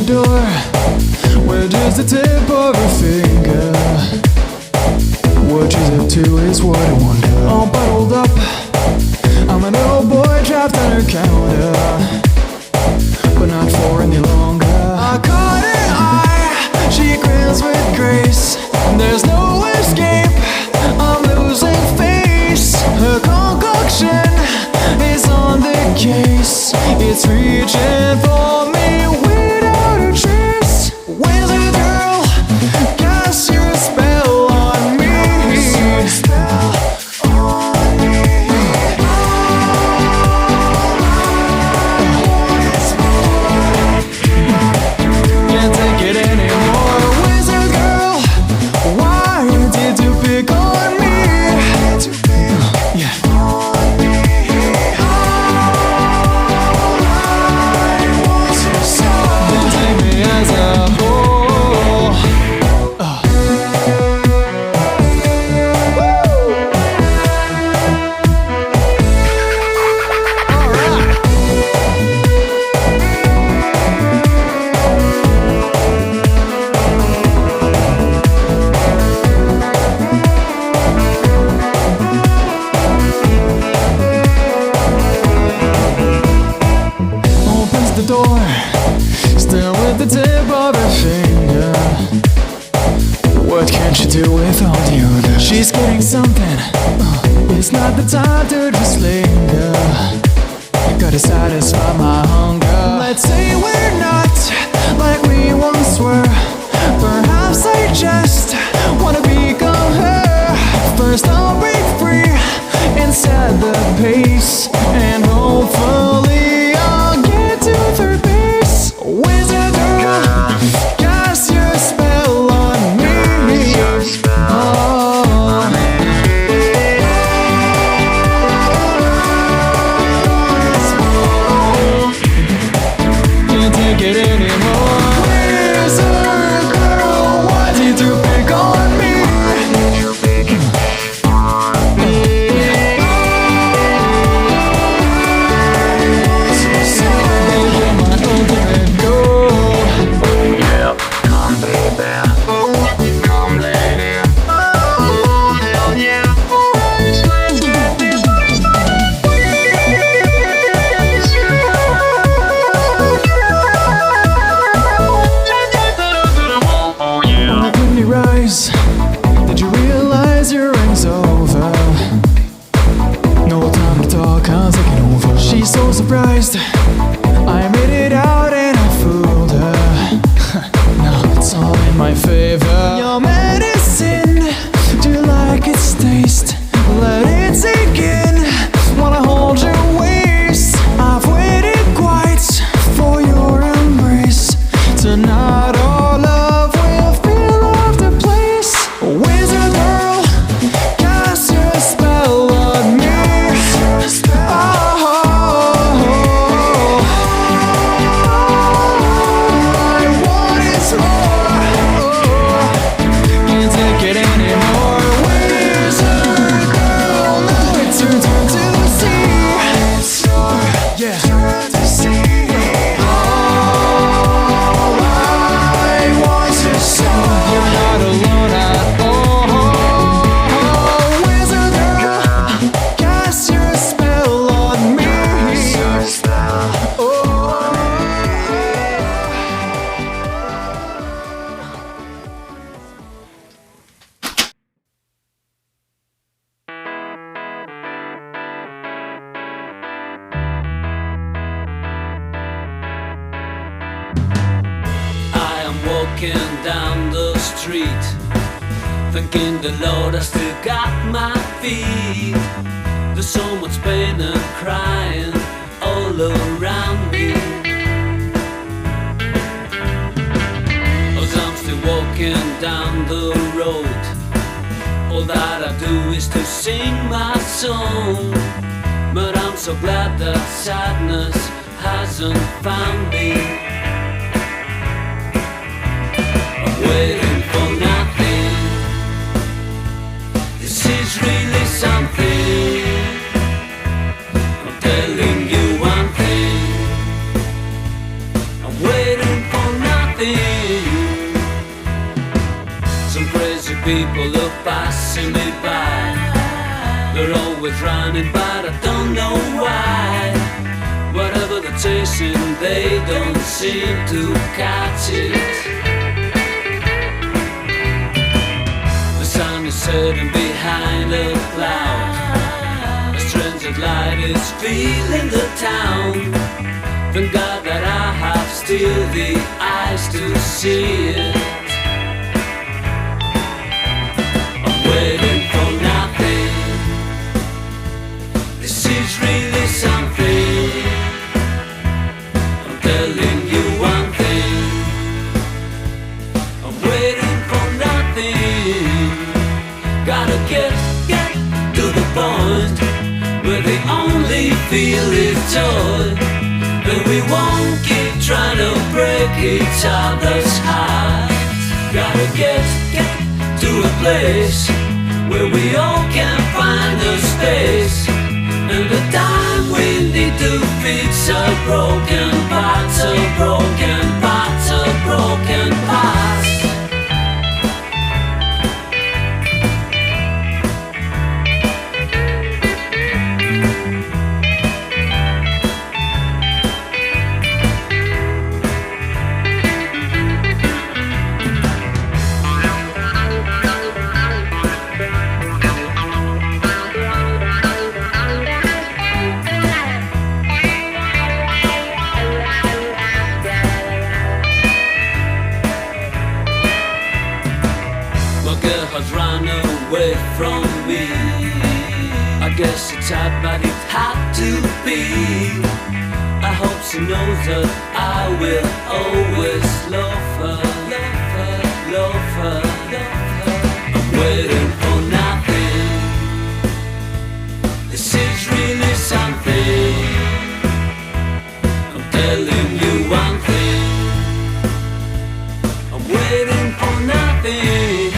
door, where just the tip of her finger. What she's up to is what I wonder. All bottled up, I'm an old boy trapped on her counter, but not for any longer. I caught her eye, she grins with grace. There's no escape, I'm losing face. Her concoction is on the case. It's reaching for me without a trace. Wizard girl, cast your spell on me. Can't take it anymore. Wizard girl, why did you pick on me? Yeah. As a whole, opens the door, still with the tip of her finger. What can she do with all the others? She's getting something. It's not the time to just linger. Gotta satisfy my hunger. Let's say we're not like we once were. Perhaps I just wanna become her. First I'll break free and set the pace, and hopefully I'll get to third base. Wizard girl, cast your spell on me. Oh. Can't take it anymore. Wizard girl, why did you pick on me? Did you realize your reign's over? No time to talk, I'm taking over. She's so surprised I made it out and I fooled her. Now it's all in my favor. Your medicine, do you like its taste? Let it sink in, wanna hold your waist. I've waited quite for your embrace. Tonight our love will fill up the place. Wizard girl, cast your spell on me. I want it more. Can't take it anymore. Wizard girl, now it's your turn to see. Yeah. You're not alone at all. Wizard girl, cast your spell on me. I am walking down the street, thanking the Lord I still got my feet. There's so much pain and crying all around me, as I'm still walking down the road. All that I do is to sing my song, but I'm so glad that sadness hasn't found me. something. I'm telling you one thing. I'm waiting for nothing. Some crazy people are passing me by. They're always running, but I don't know why. Whatever they're chasing, they don't seem to catch it. The sun is setting behind a cloud. A strange light is filling the town. Thank God that I have still the eyes to see it. I'm waiting for nothing. This is really something. I'm telling you one thing. I'm waiting for nothing. Gotta get to the point where they only feel is joy. And we won't keep trying to break each other's hearts. Gotta get to a place where we all can find a space. And the time we need to fix our broken parts, our broken parts, our broken parts. Has run away from me. I guess it's hard, but it had to be. I hope she knows that I will always love her, love her, love her, love her. I'm waiting for nothing. This is really something. I'm telling you one thing. I'm waiting for nothing.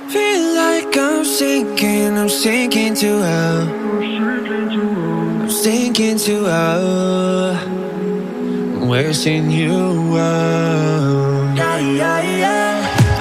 Feel like I'm sinking to hell. I'm sinking to hell. I'm wishing you well.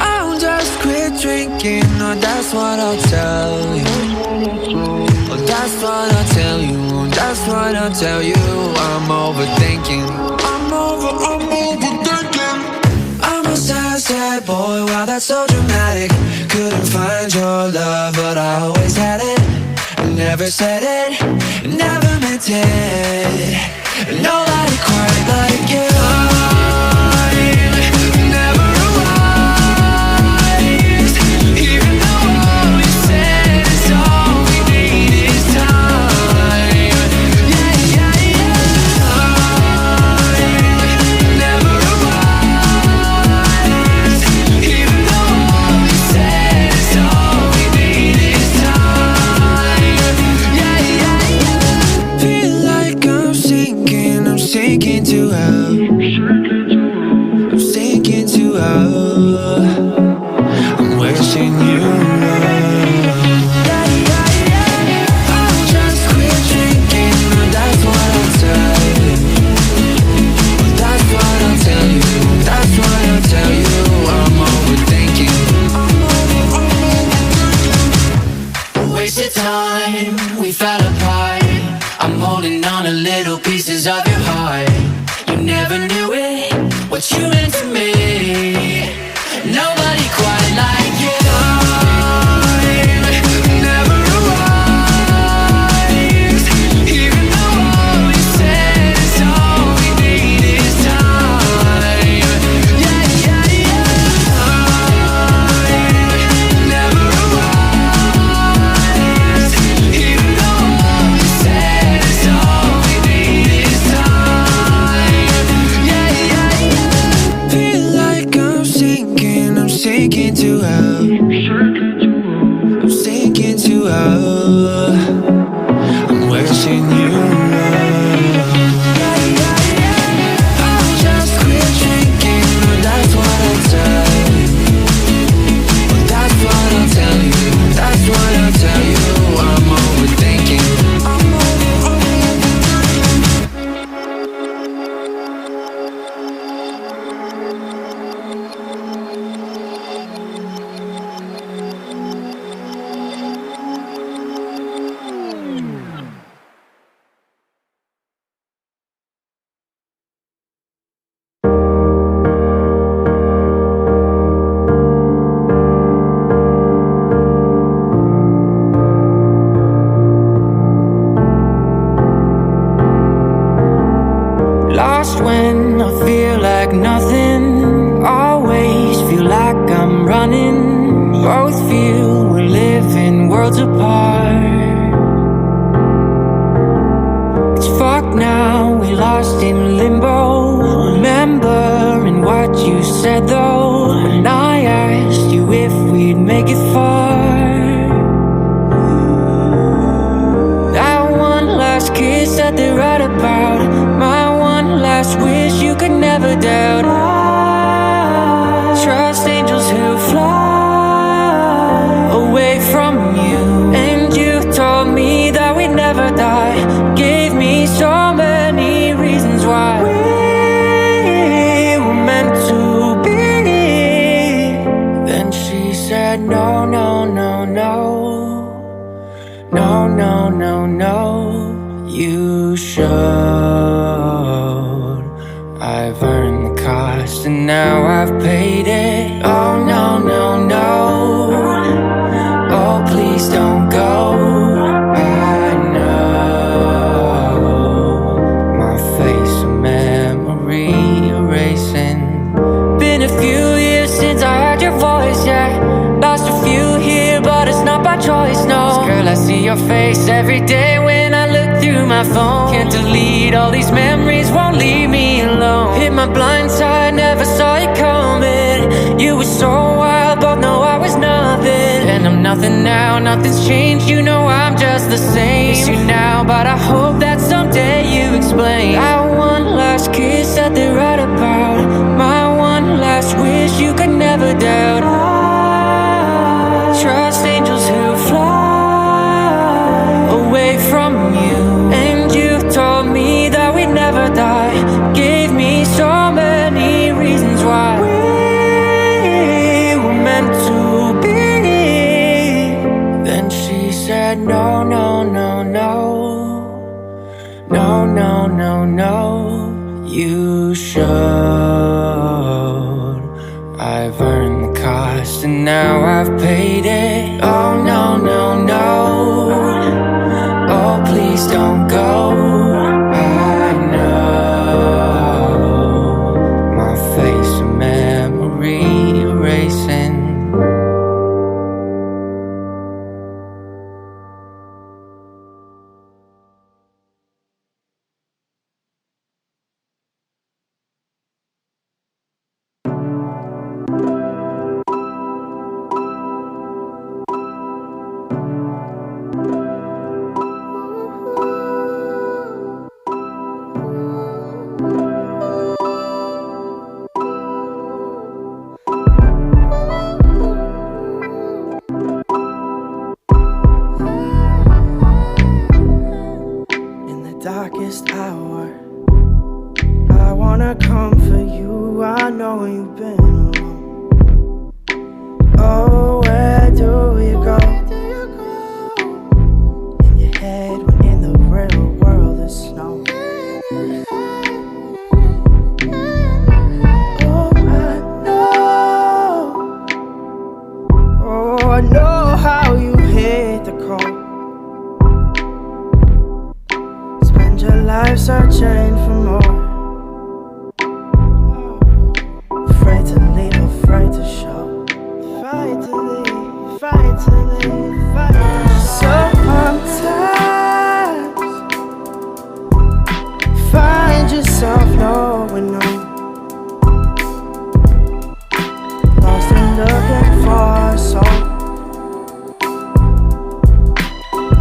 I'll just quit drinking, or that's what I'll tell you. Or that's what I'll tell you. That's what I'll tell you. I'm overthinking. I'm overthinking. I'm a sad boy, wow, that's so dramatic. Couldn't find your love, but I always had it. Never said it, never meant it. Nobody quite like you. Time never arrives, even though all you said is all we need is time. Yeah, yeah, yeah. Time never arrives, even though all you said is all we need is time. Yeah, yeah, yeah. Feel like I'm sinking to hell. I'm sinking to hell. I'm wishing you well. I'll just quit drinking, that's what I'll tell you. That's what I'll tell you. That's what I'll tell you. I'm overthinking. Wasted time, we fell apart. I'm holding on to little pieces of your heart. You never knew it, what you meant to me. Nobody quite like you. Time never arrives, even though all you said is all we need is time. Yeah, yeah, yeah. Time never arrives, even though all you said is all we need is time. Yeah, yeah, yeah. running, both feel we're living worlds apart. It's fucked now, we lost in limbo. Remembering what you said though, when I asked you if we'd make it far. That one last kiss that they write about, my one last wish you could never doubt. I trust angels who fly away from you, and you told me that we'd never die. Gave me so many reasons why we were meant to be. Then she said no, no, no, no. No, no, no, no. You showed I've earned the cost and now I've paid it. Oh no, no, no. Oh please don't go. I know my face a memory erasing. Been a few years since I heard your voice, yeah. Lost a few here, but it's not by choice, no. 'Cause girl, I see your face every day when I look through my phone. Can't delete all these memories, won't leave me alone. Hit my blind side, never saw it coming. You were so wild, both know I was nothing. And I'm nothing now, nothing's changed. You know I'm just the same. Miss you now, but I hope that someday you explain. That one last kiss that they write about, my one last wish you could never doubt. I trust angels who fly away from you, and you told me that we'd never die. Gave me so many reasons why we were meant to be. Then she said no, no, no, no. No, no, no, no. You showed I've earned the cost and now I've paid it. Oh no, no, no. Oh please don't go. I know my face a memory erasing. Darkest hour, I wanna come for you. I know you've been alone. Oh, where do you go? In your head when in the real world is snow. Oh, I know. Oh, I know how you hate the cold. Your life searching for more. Afraid to leave, afraid to show. Fight to leave, fight to leave, fight to show. Sometimes find yourself knowing no. Lost and looking for a soul.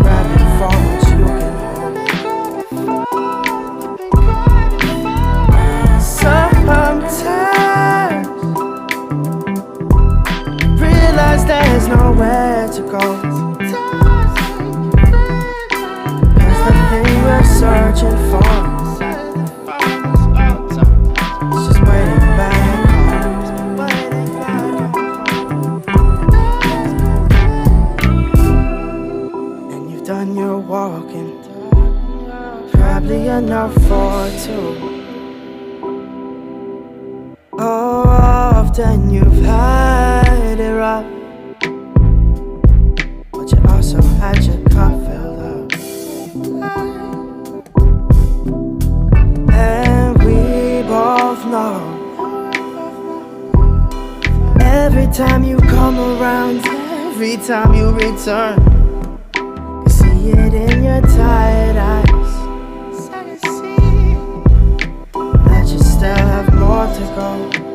Grabbing for what you can hold. Sometimes realize there's nowhere to go. 'Cause the thing we're searching for is just waiting back home. And you've done your walking, probably enough for two. Oh, often you've had it rough, but you also had your cup filled up. And we both know Every time you come around, every time you return, I see it in your tired eyes. That you still have more to go.